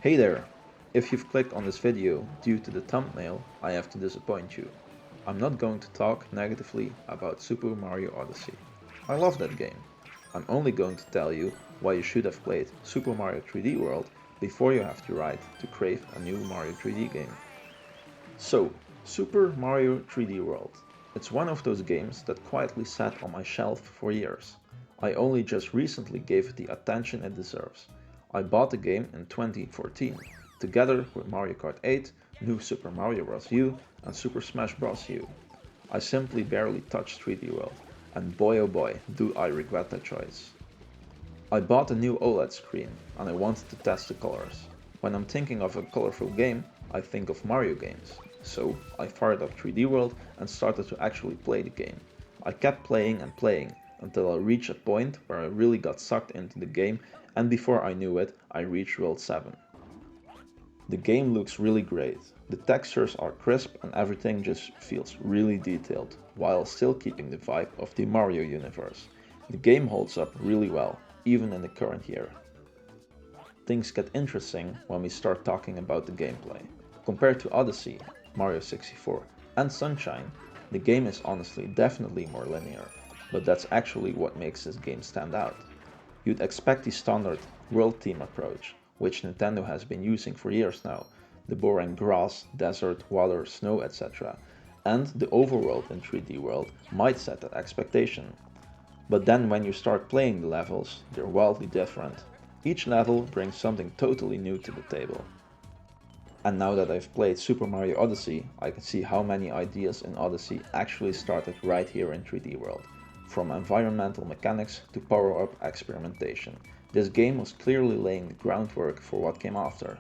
Hey there! If you've clicked on this video due to the thumbnail, I have to disappoint you. I'm not going to talk negatively about Super Mario Odyssey. I love that game. I'm only going to tell you why you should have played Super Mario 3D World before you have the right to crave a new Mario 3D game. So, Super Mario 3D World. It's one of those games that quietly sat on my shelf for years. I only just recently gave it the attention it deserves. I bought the game in 2014, together with Mario Kart 8, New Super Mario Bros. U, and Super Smash Bros. U. I simply barely touched 3D World, and boy oh boy, do I regret that choice. I bought a new OLED screen, and I wanted to test the colors. When I'm thinking of a colorful game, I think of Mario games. So I fired up 3D World and started to actually play the game. I kept playing and playing until I reached a point where I really got sucked into the game, and before I knew it, I reached World 7. The game looks really great. The textures are crisp and everything just feels really detailed, while still keeping the vibe of the Mario universe. The game holds up really well, even in the current year. Things get interesting when we start talking about the gameplay. Compared to Odyssey, Mario 64, and Sunshine, the game is honestly definitely more linear, but that's actually what makes this game stand out. You'd expect the standard world theme approach, which Nintendo has been using for years now, the boring grass, desert, water, snow, etc., and the overworld in 3D World might set that expectation. But then when you start playing the levels, they're wildly different. Each level brings something totally new to the table. And now that I've played Super Mario Odyssey, I can see how many ideas in Odyssey actually started right here in 3D World. From environmental mechanics to power-up experimentation. This game was clearly laying the groundwork for what came after.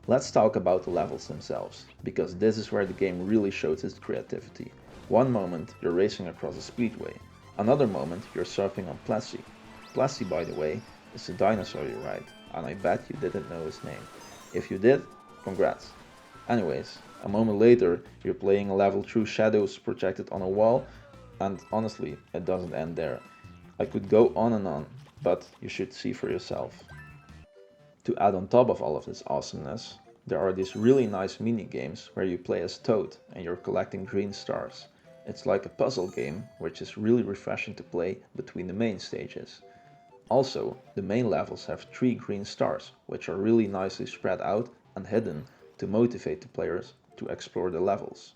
Let's talk about the levels themselves, because this is where the game really shows its creativity. One moment you're racing across a speedway, another moment you're surfing on Plessy. Plessy, by the way, is the dinosaur you ride, and I bet you didn't know his name. If you did, congrats. Anyways, a moment later you're playing a level through shadows projected on a wall, and honestly, it doesn't end there. I could go on and on, but you should see for yourself. To add on top of all of this awesomeness, there are these really nice mini games where you play as Toad and you're collecting green stars. It's like a puzzle game, which is really refreshing to play between the main stages. Also, the main levels have 3 green stars, which are really nicely spread out and hidden to motivate the players to explore the levels.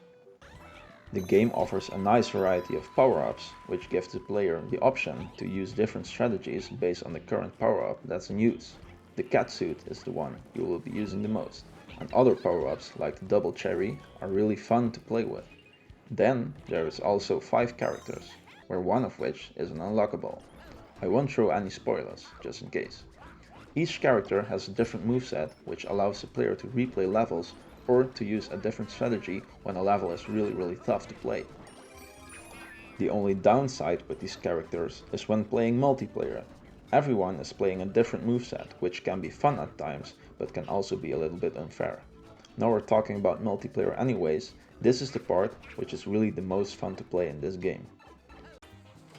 The game offers a nice variety of power-ups, which gives the player the option to use different strategies based on the current power-up that's in use. The cat suit is the one you will be using the most, and other power-ups like the double cherry are really fun to play with. Then there is also 5 characters, where one of which is an unlockable. I won't throw any spoilers, just in case. Each character has a different moveset which allows the player to replay levels or to use a different strategy when a level is really tough to play. The only downside with these characters is when playing multiplayer. Everyone is playing a different moveset, which can be fun at times, but can also be a little bit unfair. Now we're talking about multiplayer anyways, this is the part which is really the most fun to play in this game.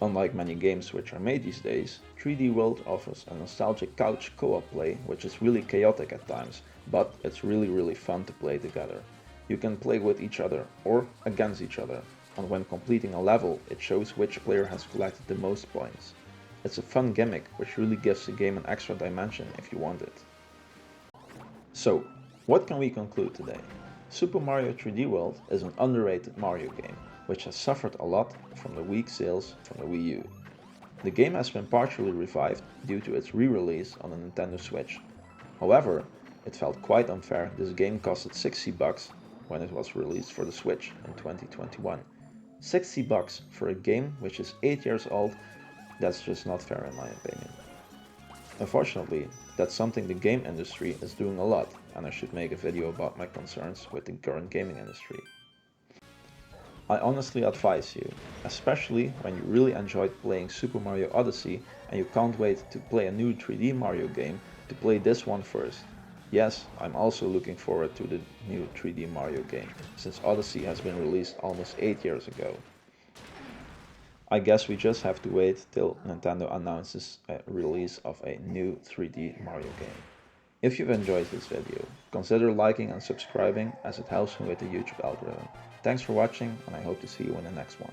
Unlike many games which are made these days, 3D World offers a nostalgic couch co-op play which is really chaotic at times, but it's really fun to play together. You can play with each other or against each other, and when completing a level it shows which player has collected the most points. It's a fun gimmick which really gives the game an extra dimension if you want it. So, what can we conclude today? Super Mario 3D World is an underrated Mario game, which has suffered a lot from the weak sales from the Wii U. The game has been partially revived due to its re-release on the Nintendo Switch. However, it felt quite unfair this game costed $60 when it was released for the Switch in 2021. $60 for a game which is 8 years old, that's just not fair in my opinion. Unfortunately, that's something the game industry is doing a lot, and I should make a video about my concerns with the current gaming industry. I honestly advise you, especially when you really enjoyed playing Super Mario Odyssey and you can't wait to play a new 3D Mario game, to play this one first. Yes, I'm also looking forward to the new 3D Mario game, since Odyssey has been released almost 8 years ago. I guess we just have to wait till Nintendo announces a release of a new 3D Mario game. If you've enjoyed this video, consider liking and subscribing as it helps me with the YouTube algorithm. Thanks for watching and I hope to see you in the next one.